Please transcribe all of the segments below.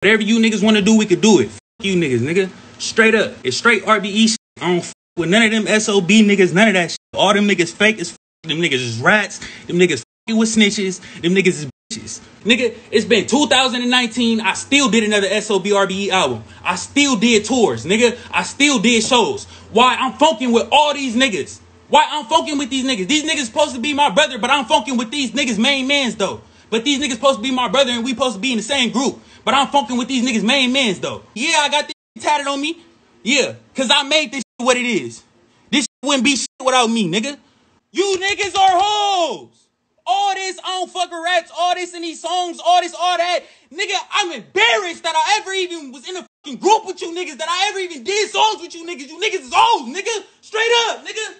Whatever you niggas want to do, we could do it. Fuck you niggas, nigga. Straight up. It's straight RBE shit. I don't fuck with none of them SOB niggas, none of that shit. All them niggas fake as fuck. Them niggas is rats. Them niggas fucking with snitches. Them niggas is bitches. Nigga, it's been 2019. I still did another SOB RBE album. I still did tours, nigga. I still did shows. Why? I'm funking with all these niggas. Why I'm funking with these niggas? These niggas supposed to be my brother, but I'm funking with these niggas main mans though. But these niggas supposed to be my brother and we supposed to be in the same group. But I'm funking with these niggas main mans though. Yeah, I got this shit tatted on me. Yeah, cause I made this shit what it is. This shit wouldn't be shit without me, nigga. You niggas are hoes. All this, I don't fuck with rats, all this in these songs, all this, all that. Nigga, I'm embarrassed that I ever even was in a fucking group with you niggas, that I ever even did songs with you niggas. You niggas is old, nigga. Straight up, nigga.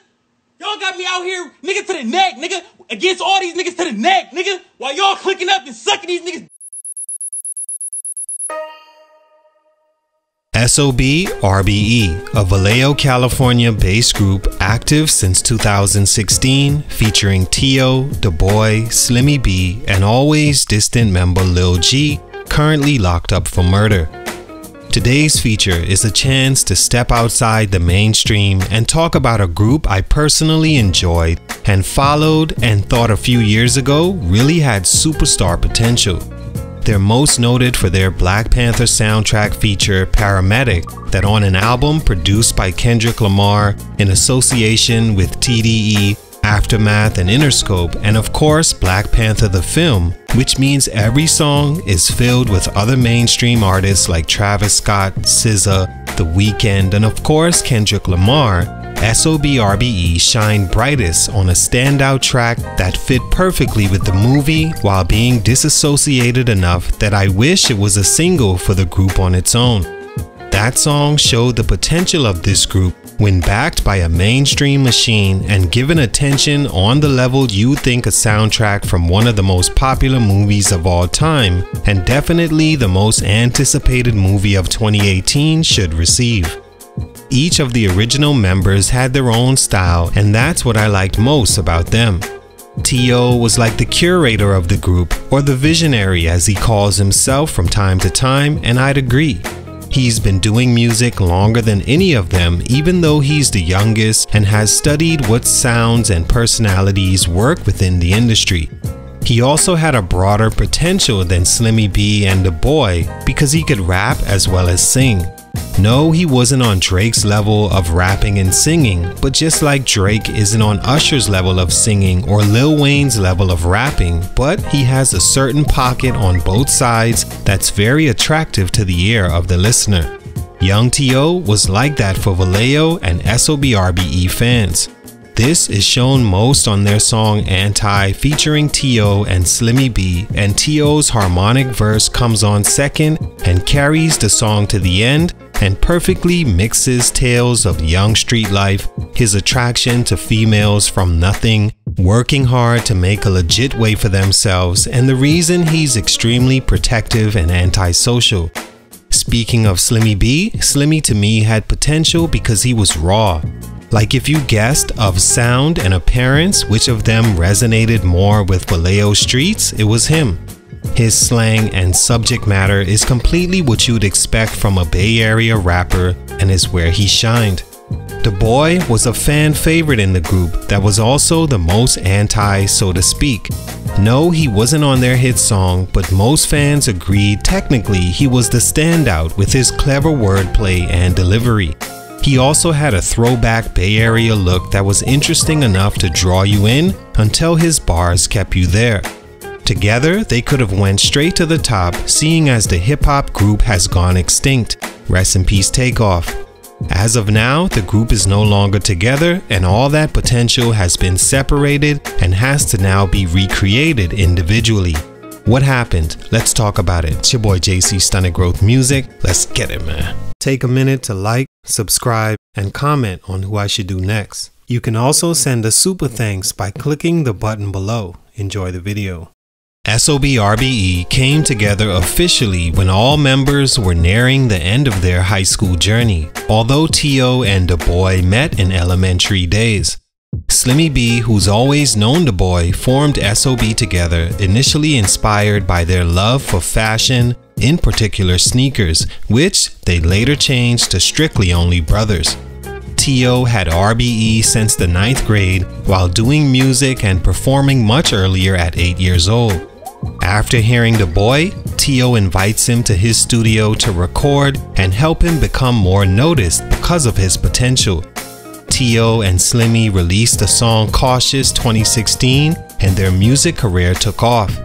Y'all got me out here, nigga, to the neck, nigga. Against all these niggas to the neck, nigga. While y'all clicking up and sucking these niggas. SOBxRBE, a Vallejo, California-based group active since 2016, featuring T.D.E, The Boy, Slimmy B, and always distant member Lil G, currently locked up for murder. Today's feature is a chance to step outside the mainstream and talk about a group I personally enjoyed and followed and thought a few years ago really had superstar potential. They're most noted for their Black Panther soundtrack feature Paramedic, that on an album produced by Kendrick Lamar in association with T.D.E, Aftermath, and Interscope, and of course Black Panther the film, which means every song is filled with other mainstream artists like Travis Scott, SZA, The Weeknd, and of course Kendrick Lamar. SOBxRBE shined brightest on a standout track that fit perfectly with the movie while being disassociated enough that I wish it was a single for the group on its own. That song showed the potential of this group when backed by a mainstream machine and given attention on the level you'd think a soundtrack from one of the most popular movies of all time, and definitely the most anticipated movie of 2018 should receive. Each of the original members had their own style, and that's what I liked most about them. T.D.E was like the curator of the group, or the visionary as he calls himself from time to time, and I'd agree. He's been doing music longer than any of them, even though he's the youngest and has studied what sounds and personalities work within the industry. He also had a broader potential than Slimmy B and The Boy because he could rap as well as sing. No, he wasn't on Drake's level of rapping and singing, but just like Drake isn't on Usher's level of singing or Lil Wayne's level of rapping, but he has a certain pocket on both sides that's very attractive to the ear of the listener. Young T.D.E was like that for Vallejo and SOBxRBE fans. This is shown most on their song Anti featuring T.D.E and Slimmy B, and T.D.E's harmonic verse comes on second and carries the song to the end and perfectly mixes tales of young street life, his attraction to females from nothing, working hard to make a legit way for themselves, and the reason he's extremely protective and antisocial. Speaking of Slimmy B, Slimmy to me had potential because he was raw. Like if you guessed of sound and appearance which of them resonated more with Vallejo streets, it was him. His slang and subject matter is completely what you'd expect from a Bay Area rapper and is where he shined. The Boy was a fan favorite in the group that was also the most anti, so to speak. No, he wasn't on their hit song, but most fans agreed technically he was the standout with his clever wordplay and delivery. He also had a throwback Bay Area look that was interesting enough to draw you in until his bars kept you there. Together, they could have went straight to the top, seeing as the hip-hop group has gone extinct. Rest in peace, Takeoff. As of now, the group is no longer together and all that potential has been separated and has to now be recreated individually. What happened? Let's talk about it. It's your boy JC, Stunted Growth Music. Let's get it, man. Take a minute to like, subscribe, and comment on who I should do next. You can also send a super thanks by clicking the button below. Enjoy the video. SOBxRBE came together officially when all members were nearing the end of their high school journey, although T.D.E and The Boy met in elementary days. Slimmy B, who's always known the boy, formed SOB together, initially inspired by their love for fashion, in particular sneakers, which they later changed to strictly only brothers. T.O. had RBE since the 9th grade while doing music and performing much earlier at 8 years old. After hearing the boy, T.O. invites him to his studio to record and help him become more noticed because of his potential. T.O. and Slimmy released the song Cautious 2016 and their music career took off.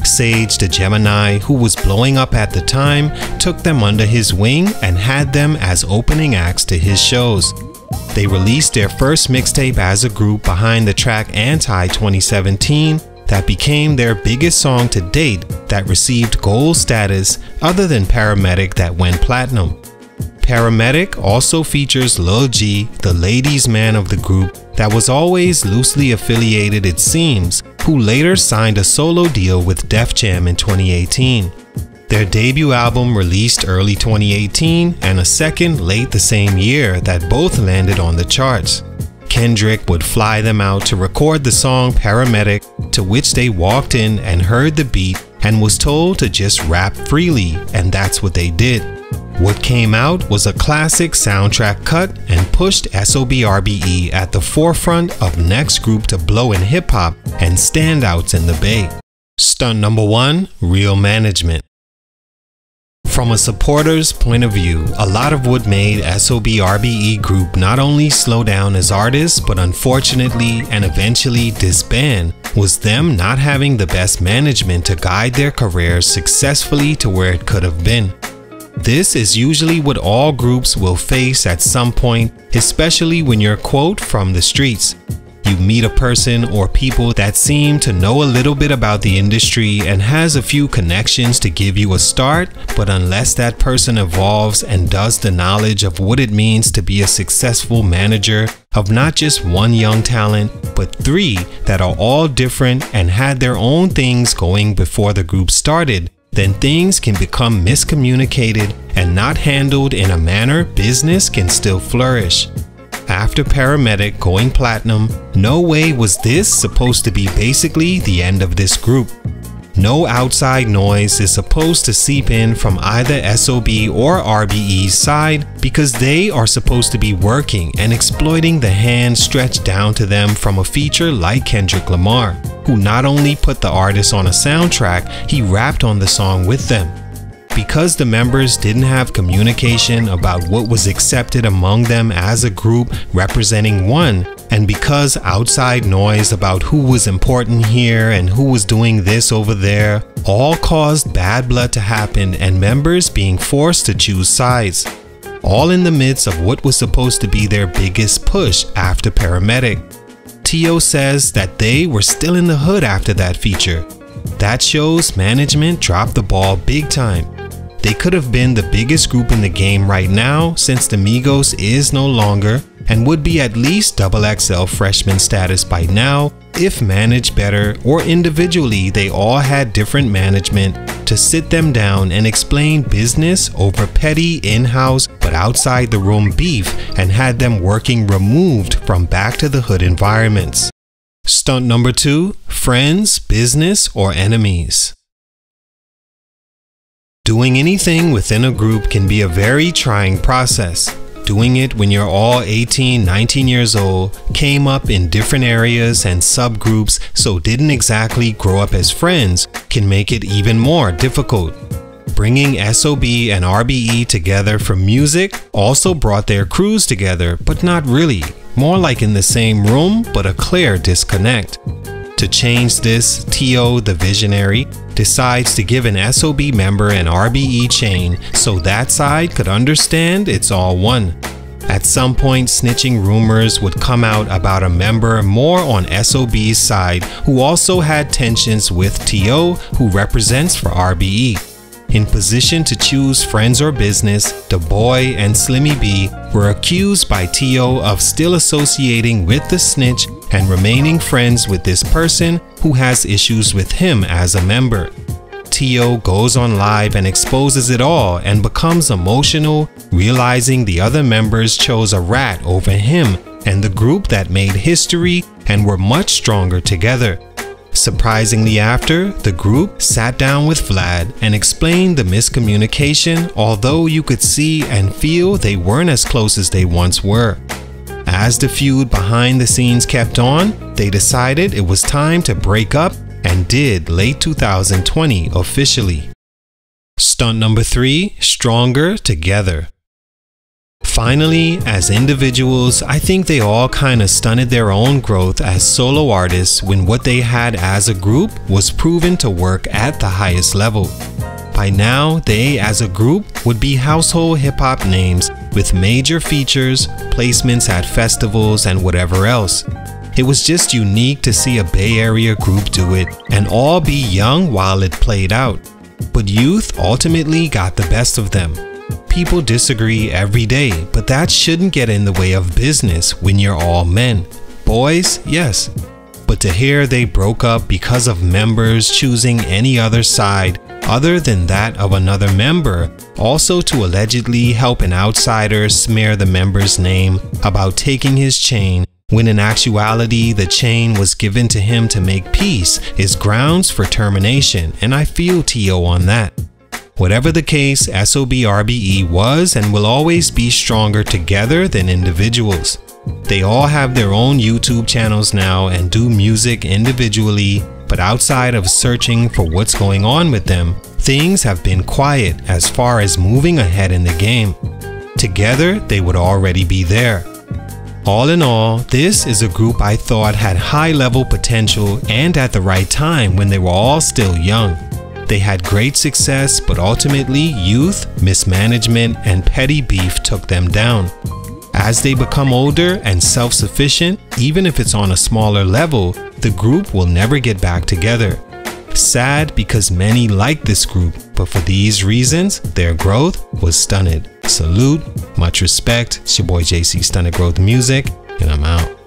Sage the Gemini, who was blowing up at the time, took them under his wing and had them as opening acts to his shows. They released their first mixtape as a group behind the track Anti 2017 that became their biggest song to date that received gold status other than Paramedic that went platinum. Paramedic also features Lil G, the ladies' man of the group that was always loosely affiliated it seems, who later signed a solo deal with Def Jam in 2018. Their debut album released early 2018 and a second late the same year that both landed on the charts. Kendrick would fly them out to record the song Paramedic, to which they walked in and heard the beat and was told to just rap freely, and that's what they did. What came out was a classic soundtrack cut and pushed SOBRBE at the forefront of next group to blow in hip-hop and standouts in the Bay. Stunt number 1, Real Management. From a supporter's point of view, a lot of what made SOBRBE group not only slow down as artists but unfortunately and eventually disband was them not having the best management to guide their careers successfully to where it could have been. This is usually what all groups will face at some point, especially when you're quote from the streets. You meet a person or people that seem to know a little bit about the industry and has a few connections to give you a start, but unless that person evolves and does the knowledge of what it means to be a successful manager of not just one young talent, but 3 that are all different and had their own things going before the group started, then things can become miscommunicated and not handled in a manner business can still flourish. After Paramedic going platinum, no way was this supposed to be basically the end of this group. No outside noise is supposed to seep in from either SOB or RBE's side because they are supposed to be working and exploiting the hand stretched down to them from a feature like Kendrick Lamar, who not only put the artist on a soundtrack, he rapped on the song with them. Because the members didn't have communication about what was accepted among them as a group representing one, and because outside noise about who was important here and who was doing this over there, all caused bad blood to happen and members being forced to choose sides. All in the midst of what was supposed to be their biggest push after Paramedic. T.O. says that they were still in the hood after that feature. That shows management dropped the ball big time. They could have been the biggest group in the game right now since the Migos is no longer and would be at least XXL freshman status by now if managed better, or individually they all had different management to sit them down and explain business over petty in-house but outside the room beef and had them working removed from back to the hood environments. Stunt number 2, friends, business, or enemies. Doing anything within a group can be a very trying process. Doing it when you're all 18, 19 years old, came up in different areas and subgroups, so didn't exactly grow up as friends, can make it even more difficult. Bringing SOB and RBE together for music also brought their crews together, but not really. More like in the same room, but a clear disconnect. To change this, T.O., the visionary, decides to give an SOB member an RBE chain so that side could understand it's all one. At some point, snitching rumors would come out about a member more on SOB's side who also had tensions with T.O., who represents for RBE. In position to choose friends or business, the boy and Slimmy B were accused by T.O. of still associating with the snitch and remaining friends with this person who has issues with him as a member. T.O. goes on live and exposes it all and becomes emotional, realizing the other members chose a rat over him and the group that made history and were much stronger together. Surprisingly, after, the group sat down with Vlad and explained the miscommunication, although you could see and feel they weren't as close as they once were. As the feud behind the scenes kept on, they decided it was time to break up and did late 2020 officially. Stunt number 3, Stronger Together. Finally, as individuals, I think they all kinda stunted their own growth as solo artists when what they had as a group was proven to work at the highest level. By now, they as a group would be household hip-hop names with major features, placements at festivals, and whatever else. It was just unique to see a Bay Area group do it and all be young while it played out. But youth ultimately got the best of them. People disagree every day, but that shouldn't get in the way of business when you're all men. Boys, yes. But to hear they broke up because of members choosing any other side other than that of another member, also to allegedly help an outsider smear the member's name about taking his chain, when in actuality the chain was given to him to make peace, is grounds for termination, and I feel T.O. on that. Whatever the case, SOBxRBE was and will always be stronger together than individuals. They all have their own YouTube channels now and do music individually, but outside of searching for what's going on with them, things have been quiet as far as moving ahead in the game. Together, they would already be there. All in all, this is a group I thought had high-level potential and at the right time when they were all still young. They had great success, but ultimately youth, mismanagement, and petty beef took them down. As they become older and self-sufficient, even if it's on a smaller level, the group will never get back together. Sad because many like this group, but for these reasons, their growth was stunted. Salute, much respect, it's your boy JC Stunted Growth Music, and I'm out.